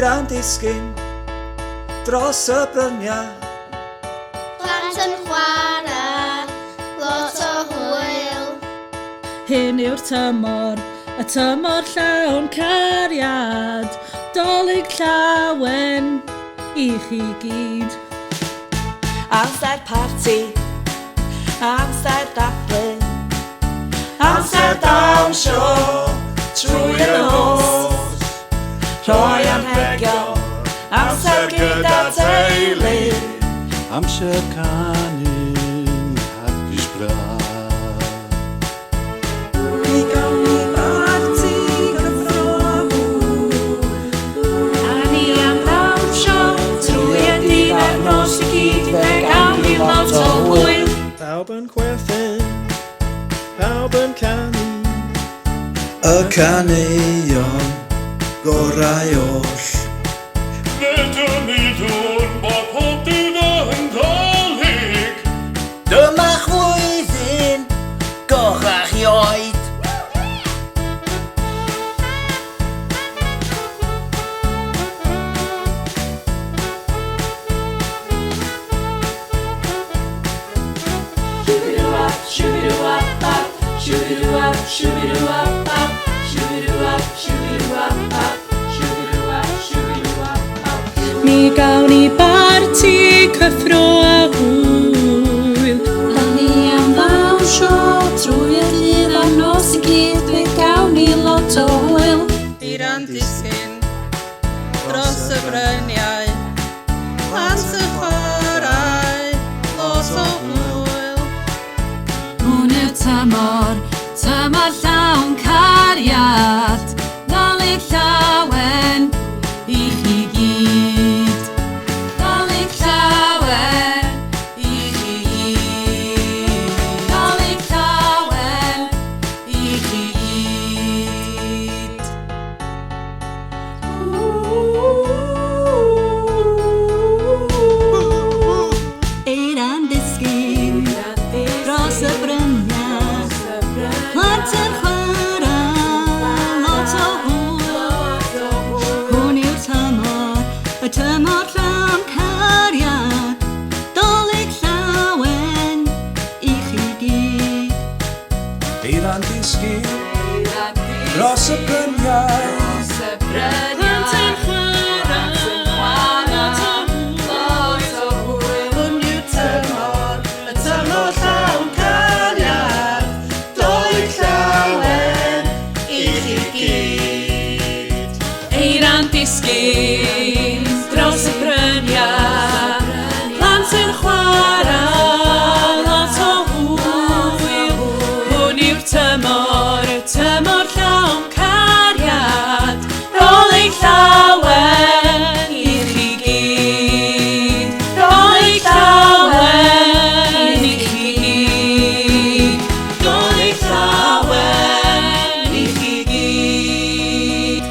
i'r disgyn dros y bryniau. Plant yn chwarae, lot o hwyl. Hyn yw'r tymor, y tymor llawn cariad, Dolig llawen i chi gyd. Amser parti, amser dathlu, amser dawnsio trwy'r nos. Rhoi anrhegion, amser gyda teulu, amser canu'n hapus braf. Mi gawn ni barti gyffrogwyr, a ni am dawnsio trwy'r dydd a'r nos i gyd, fe gawn ni lot o hwyl. Pawb yn chwerthin, pawb yn canu. Y caneuon gorau oll. Nid nid o'n bod pob dydd yn Dolig. Dyma chwyddyn gochach i oed. Shoo-be-doo-wop, shoo-be-doo-wop-bop, shoo-be-doo-wop, shoo-be-doo-wop-bop, shoo-be-doo-wop, shoo-be-doo-wop-bop, shoo-be-doo-wop, shoo-be-doo-wop-bop. Mi gawn ni barti cyffro a hwyl. Da ni am ddawnsio trwy'r dydd a'r nos i gyd, fe gawn ni lot o hwyl. I'r disgyn dros y bryniau, plant yn chwarae, lot o hwyl. Hwn yw'r tymor, tymor llawn cariad, Dolig llawen i chi gyd. Dolig llawen i chi gyd. Dolig llawen i chi gyd. I'r disgyn dros y bryniau, plant yn chwarae, lot o hwyl. Hwn yw'r tymor, y tymor llawn cariad, Dolig llawen i chi gyd. I'r disgyn dros y bryniau. Plant yn chwarae, lot o hwyl. Hwn yw'r tymor, y tymor llawn cariad, Dolig llawen i chi gyd. Eira'n disgyn dros y bryniau, plant yn chwarae, lot o hwyl. Hwn yw'r tymor, y tymor llawn cariad, Dolig llawen i chi gyd. Dolig llawen i chi gyd. Dolig llawen i chi gyd.